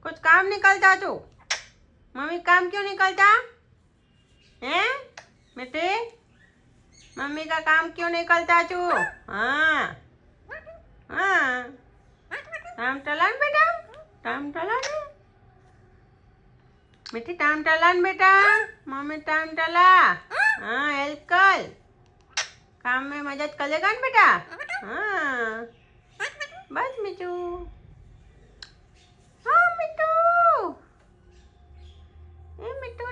कुछ काम निकलता तू? मम्मी काम क्यों निकलता हैं बेटे? मम्मी का काम क्यों निकलता तू? हाँ हाँ, टाइम टलान बेटा, टाइम टलान बेटी, टाइम टलान बेटा। मम्मी टाइम टला। हाँ हेल्प कर, काम में मदद करेगा ना बेटा। हाँ बस मिठू, हाँ मिठू, ए मिठू